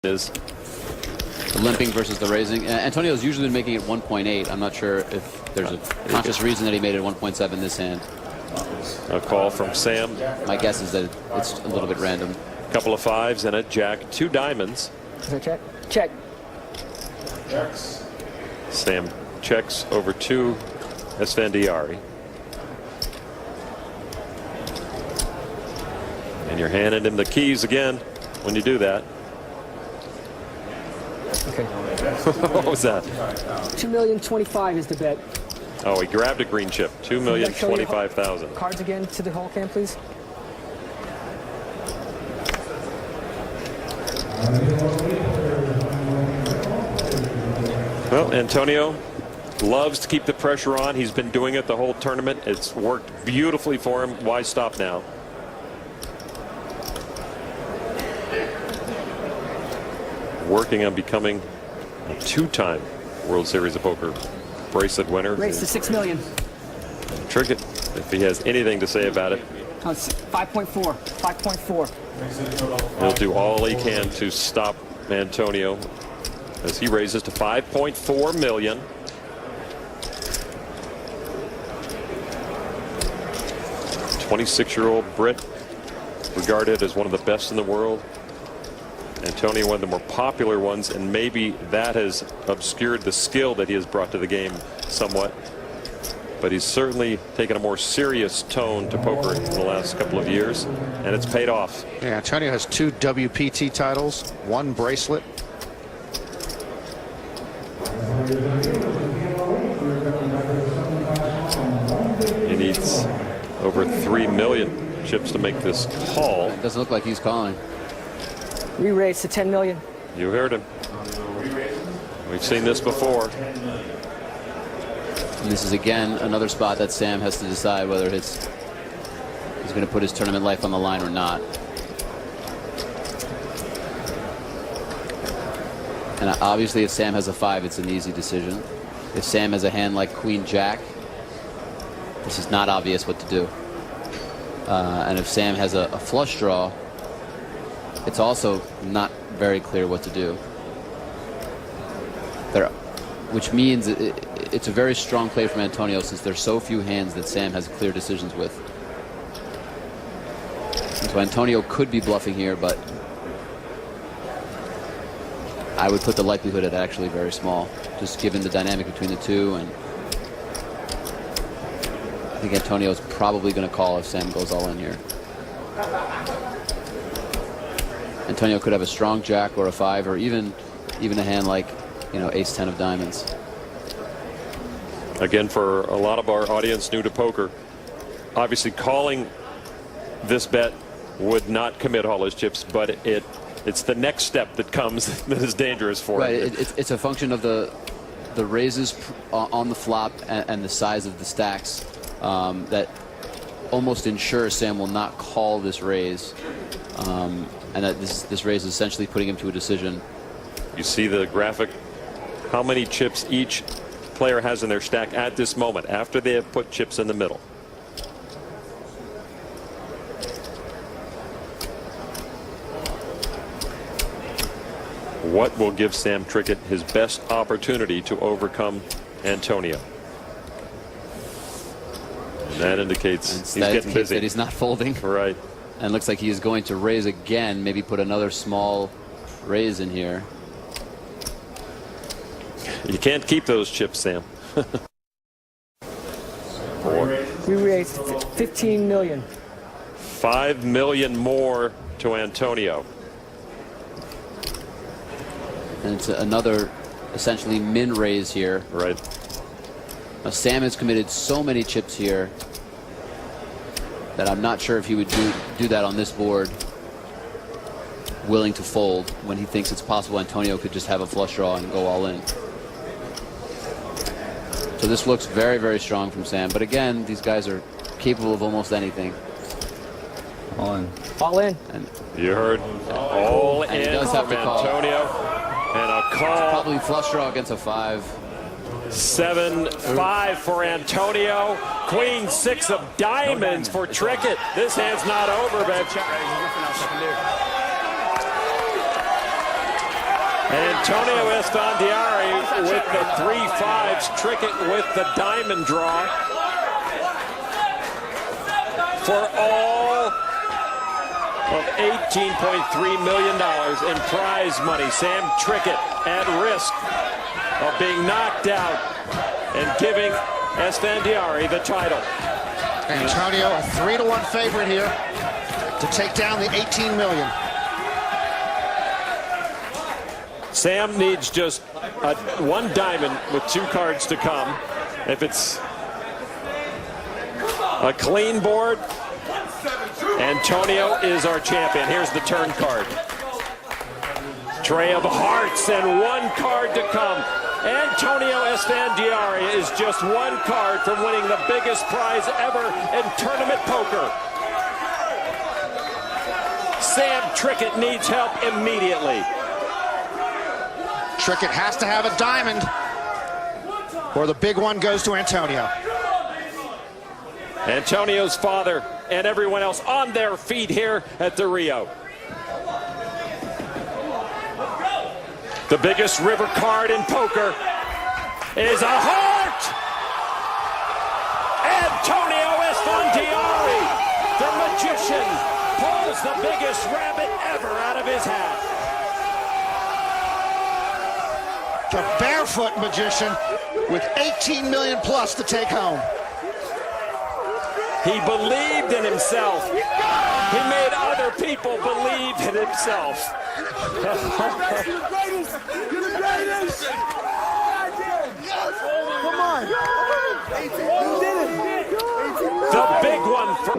is limping versus the raising. Antonio's usually been making it 1.8. I'm not sure if there's a conscious reason that he made it 1.7 this hand. A call from Sam. My guess is that it's a little bit random. Couple of fives and a jack, 2 diamonds. Check. Check. Checks. Sam checks over to Esfandiari. And you're handing him the keys again when you do that. Okay. What was that? 2,025,000 is the bet. Oh, he grabbed a green chip. 2,025,000. Cards again to the whole cam, please. Well, Antonio loves to keep the pressure on. He's been doing it the whole tournament. It's worked beautifully for him. Why stop now? Working on becoming a 2-time World Series of Poker bracelet winner. Race to 6 million. Trickett, if he has anything to say about it. Oh, it's 5.4. 5.4. He'll do all he can to stop Antonio as he raises to 5.4 million. '26-year-old Brit, regarded as one of the best in the world. Antonio, one of the more popular ones, and maybe that has obscured the skill that he has brought to the game somewhat. But he's certainly taken a more serious tone to poker in the last couple of years, and it's paid off. Yeah, Antonio has 2 WPT titles, 1 bracelet. He needs over 3 million chips to make this call. It doesn't look like he's calling. Re-raise to 10 million. You heard him. We've seen this before. And this is again another spot that Sam has to decide whether he's going to put his tournament life on the line or not. And obviously if Sam has a 5, it's an easy decision. If Sam has a hand like Queen Jack, this is not obvious what to do. And if Sam has a flush draw, it's also not very clear what to do. Which means it's a very strong play from Antonio, since there's so few hands that Sam has clear decisions with. And so Antonio could be bluffing here, but I would put the likelihood at actually very small, just given the dynamic between the two. And I think Antonio's probably going to call if Sam goes all in here. Antonio could have a strong jack or a 5, or even a hand like, you know, ace-10 of diamonds. Again, for a lot of our audience new to poker, obviously calling this bet would not commit all his chips, but it's the next step that comes that is dangerous for him. Right, it's a function of the raises on the flop and the size of the stacks that almost ensures Sam will not call this raise. And that this raise is essentially putting him to a decision. You see the graphic, how many chips each player has in their stack at this moment after they have put chips in the middle. What will give Sam Trickett his best opportunity to overcome Antonio? And that indicates he's getting busy. That he's not folding. Right. And looks like he is going to raise again, maybe put another small raise in here. You can't keep those chips, Sam. We raised 15 million. 5 million more to Antonio. And it's another essentially min raise here. Right. Now Sam has committed so many chips here that I'm not sure if he would do that on this board, willing to fold when he thinks it's possible Antonio could just have a flush draw and go all in. So this looks very, very strong from Sam. But again, these guys are capable of almost anything. All in. All in. And you heard all and he in does have from to call. Antonio. And a call. Probably flush draw against a 5. 7-5 for Antonio. Queen 6 of diamonds for Trickett. This hand's not over, but Antoniio ESfandiari with the 3-5s, Trickett with the diamond draw. For all of $18.3 million in prize money. Sam Trickett at risk of being knocked out and giving Esfandiari the title. Antonio, a 3-1 favorite here to take down the $18 million. Sam needs just one diamond with 2 cards to come. If it's a clean board, Antonio is our champion. Here's the turn card. Tray of hearts and 1 card to come. Antonio Esfandiari is just 1 card from winning the biggest prize ever in tournament poker. Sam Trickett needs help immediately. Trickett has to have a diamond, or the big one goes to Antonio. Antonio's father and everyone else on their feet here at the Rio. The biggest river card in poker is a heart! Antonio Esfandiari, the magician, pulls the biggest rabbit ever out of his hat. The barefoot magician with 18 million plus to take home. He believed in himself. He made other people believe in himself. You're the greatest! You're the greatest! Come on! You did it! The big one for